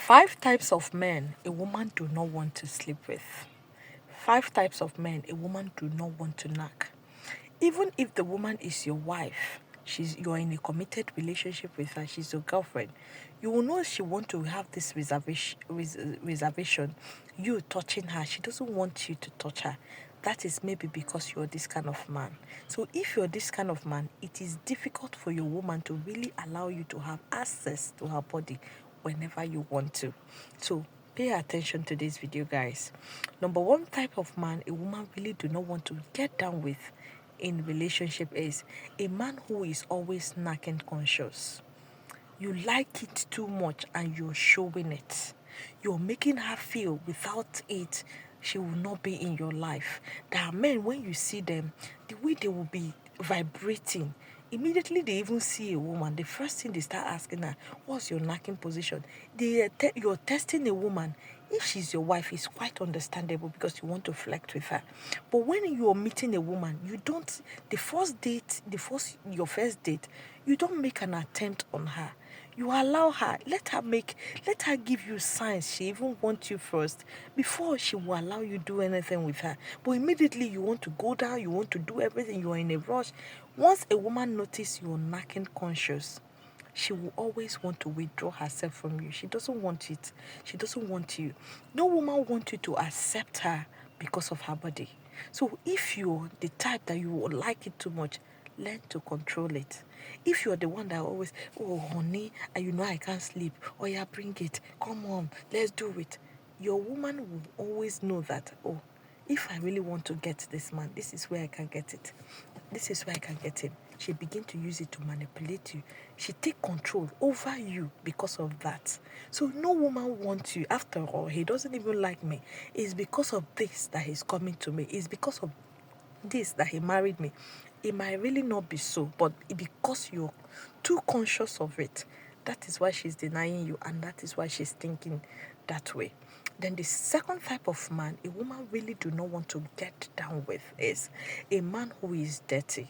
5 types of men a woman do not want to sleep with. 5 types of men a woman do not want to knock. Even if the woman is your wife, you're in a committed relationship with her, she's your girlfriend, you will know she want to have this reservation, you touching her. She doesn't want you to touch her. That is maybe because you're this kind of man. So if you're this kind of man, it is difficult for your woman to really allow you to have access to her body whenever you want to. So pay attention to this video, guys. Number one type of man a woman really do not want to get down with in relationship is a man who is always knacking conscious. You like it too much and you're showing it. You're making her feel without it, she will not be in your life. There are men, when you see them, the way they will be vibrating, immediately they even see a woman, the first thing they start asking her, what's your knacking position? You're testing a woman. If she's your wife, it's quite understandable because you want to flirt with her. But when you're meeting a woman, you don't, your first date, you don't make an attempt on her. You allow her, let her give you signs she even wants you first before she will allow you do anything with her. But immediately you want to go down, you want to do everything, you are in a rush. Once a woman notices you're knacking conscious, she will always want to withdraw herself from you. She doesn't want it. She doesn't want you. No woman wants you to accept her because of her body. So if you're the type that you would like it too much, learn to control it. If you're the one that always, oh honey, and you know I can't sleep, oh yeah, bring it, come on, let's do it. Your woman will always know that, oh, if I really want to get this man, this is where I can get it. This is where I can get him. She begin to use it to manipulate you. She take control over you because of that. So no woman wants you. After all, he doesn't even like me. It's because of this that he's coming to me. It's because of this that he married me. It might really not be so, but because you're too conscious of it, that is why she's denying you, and that is why she's thinking that way. Then the second type of man a woman really do not want to get down with is a man who is dirty.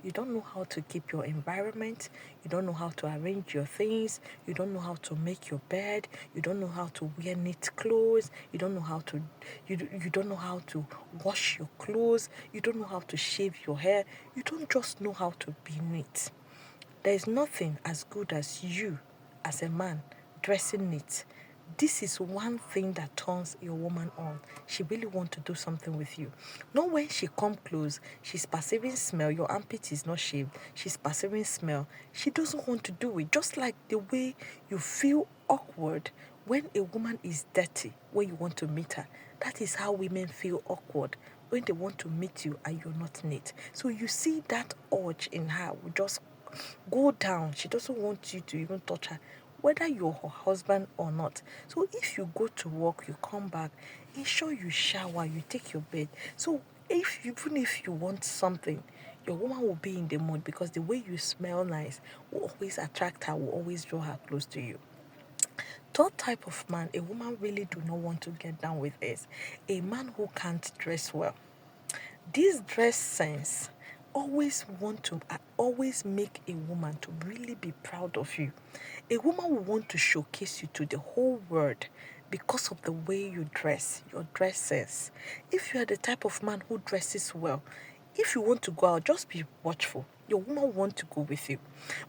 You don't know how to keep your environment. You don't know how to arrange your things. You don't know how to make your bed. You don't know how to wear neat clothes. You don't know how to you don't know how to wash your clothes. You don't know how to shave your hair. You don't just know how to be neat. There is nothing as good as you, as a man, dressing neat. This is one thing that turns your woman on. She really wants to do something with you. Not when she come close, she's perceiving smell. Your armpit is not shaved. She's perceiving smell. She doesn't want to do it. Just like the way you feel awkward when a woman is dirty, when you want to meet her. That is how women feel awkward when they want to meet you and you're not neat. So you see that urge in her will just go down. She doesn't want you to even touch her, whether you're her husband or not. So if you go to work, you come back, ensure you shower, you take your bed. So even if you want something, your woman will be in the mood because the way you smell nice will always attract her, will always draw her close to you. Third type of man a woman really do not want to get down with is a man who can't dress well. This dress sense always make a woman to really be proud of you. A woman will want to showcase you to the whole world because of the way you dress, your dress sense. If you are the type of man who dresses well, if you want to go out, just be watchful. Your woman will want to go with you.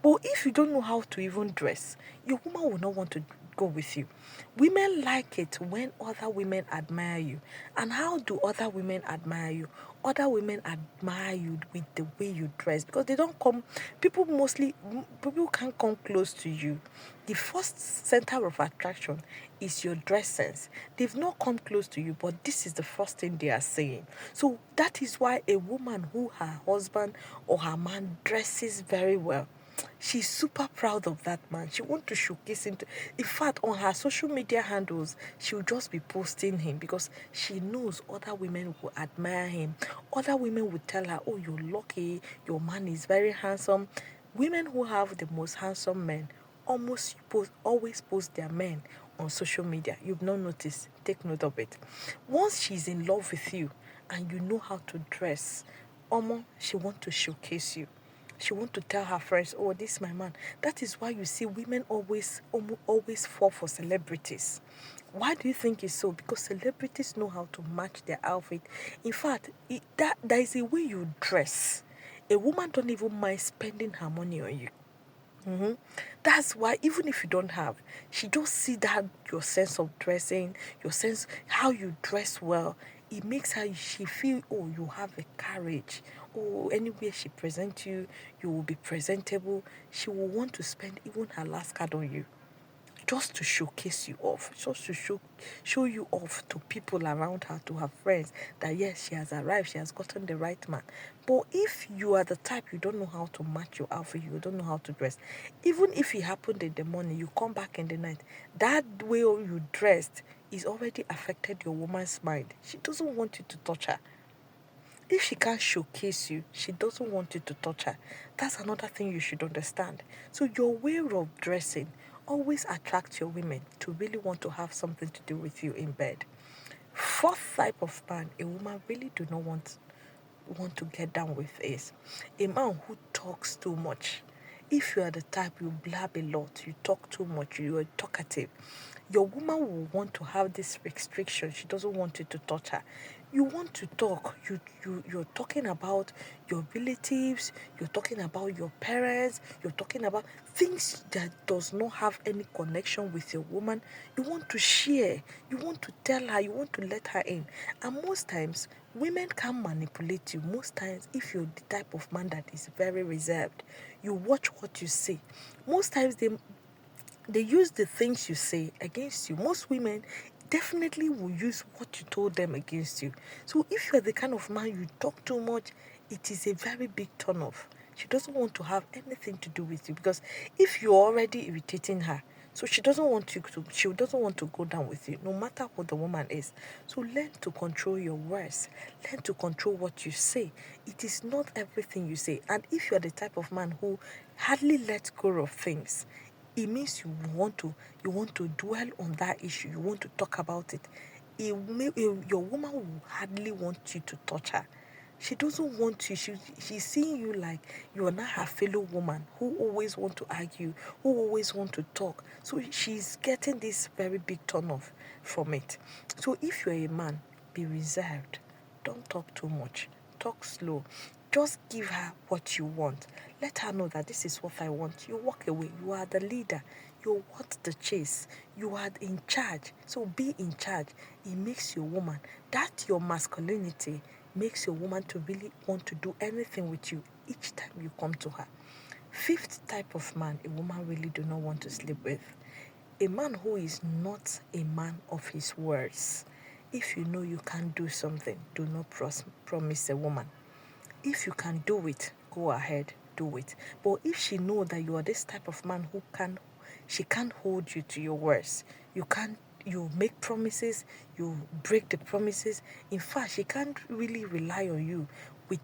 But if you don't know how to even dress, your woman will not want to go with you. Women like it when other women admire you. And how do other women admire you? Other women admire you with the way you dress because they don't come, people can't come close to you. The first center of attraction is your dress sense. They've not come close to you, but this is the first thing they are saying. So that is why a woman who her husband or her man dresses very well, she's super proud of that man. She wants to showcase him. In fact, on her social media handles, she'll just be posting him because she knows other women will admire him. Other women will tell her, oh, you're lucky, your man is very handsome. Women who have the most handsome men always post their men on social media. You've not noticed. Take note of it. Once she's in love with you and you know how to dress, she wants to showcase you. She want to tell her friends, oh, this is my man. That is why you see women always fall for celebrities. Why do you think it's so? Because celebrities know how to match their outfit. In fact, there is a way you dress. A woman don't even mind spending her money on you. That's why even if you don't have, she just see that your sense of dressing, your sense how you dress well, it makes her she feel, oh, you have a courage. Oh, anywhere she presents you, you will be presentable. She will want to spend even her last card on you, just to showcase you off, just to show you off to people around her, to her friends, that yes, she has arrived, she has gotten the right man. But if you are the type you don't know how to match your outfit, you don't know how to dress, even if it happened in the morning, you come back in the night, that way you dressed is already affected your woman's mind. She doesn't want you to touch her. If she can't showcase you, she doesn't want you to touch her. That's another thing you should understand. So your way of dressing always attracts your women to really want to have something to do with you in bed. Fourth type of man a woman really do not want to get down with is a man who talks too much. If you are the type you blab a lot, you talk too much, you are talkative, your woman will want to have this restriction. She doesn't want you to touch her. You want to talk. You're talking about your relatives. You're talking about your parents. You're talking about things that does not have any connection with your woman. You want to share. You want to tell her. You want to let her in. And most times, women can manipulate you. Most times, if you're the type of man that is very reserved, you watch what you say. Most times, they use the things you say against you. Most women definitely will use what you told them against you. So if you're the kind of man you talk too much, it is a very big turn off. She doesn't want to have anything to do with you, because if you're already irritating her, so she doesn't want to go down with you, no matter what the woman is. So learn to control your words. Learn to control what you say. It is not everything you say. And if you're the type of man who hardly lets go of things, it means you want to dwell on that issue. You want to talk about it. Your woman will hardly want you to touch her. She doesn't want you. She's seeing you like you are not her fellow woman who always want to argue, who always want to talk. So she's getting this very big turn off from it. So if you're a man, be reserved. Don't talk too much. Talk slow. Just give her what you want. Let her know that this is what I want. You walk away. You are the leader. You want the chase. You are in charge. So be in charge. It makes your woman, that your masculinity makes your woman to really want to do anything with you each time you come to her. Fifth type of man a woman really do not want to sleep with. A man who is not a man of his words. If you know you can't do something, do not promise a woman. If you can do it, go ahead, do it. But if she know that you are this type of man she can't hold you to your words. You make promises, you break the promises. In fact, she can't really rely on with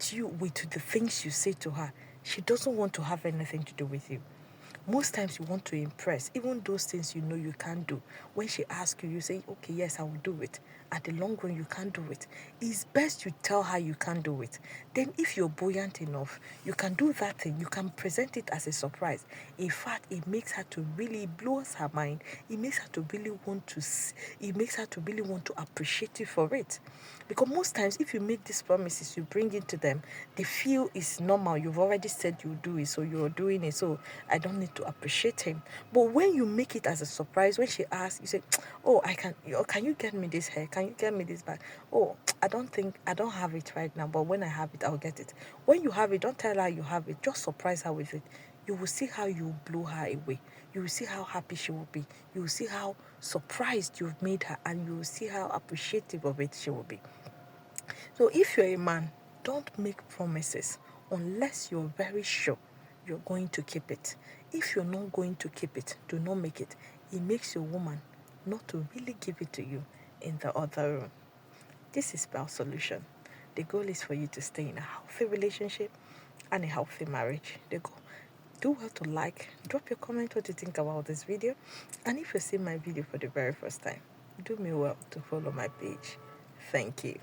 the things you say to her. She doesn't want to have anything to do with you. Most times you want to impress, even those things you know you can't do. When she asks you, you say, okay, yes, I will do it. At the long run, you can't do it. It's best you tell her you can't do it. Then if you're buoyant enough, you can do that thing. You can present it as a surprise. In fact, it makes her to really blows her mind. It makes her to really want to appreciate you for it. Because most times, if you make these promises, you bring it to them, they feel it's normal. You've already said you do it, so you're doing it. So I don't need to appreciate him. But when you make it as a surprise, when she asks, you say, "Oh, can you get me this hair? Can you get me this bag? Oh, I don't have it right now, but when I have it, I'll get it." When you have it, don't tell her you have it. Just surprise her with it. You will see how you blow her away. You will see how happy she will be. You will see how surprised you've made her, and you will see how appreciative of it she will be. So if you're a man, don't make promises unless you're very sure you're going to keep it. If you're not going to keep it, do not make it. It makes your woman not to really give it to you in the other room. This is Bell Solution. The goal is for you to stay in a healthy relationship and a healthy marriage. The goal. Do well to like, drop your comment what you think about this video. And if you see my video for the very first time, do me well to follow my page. Thank you.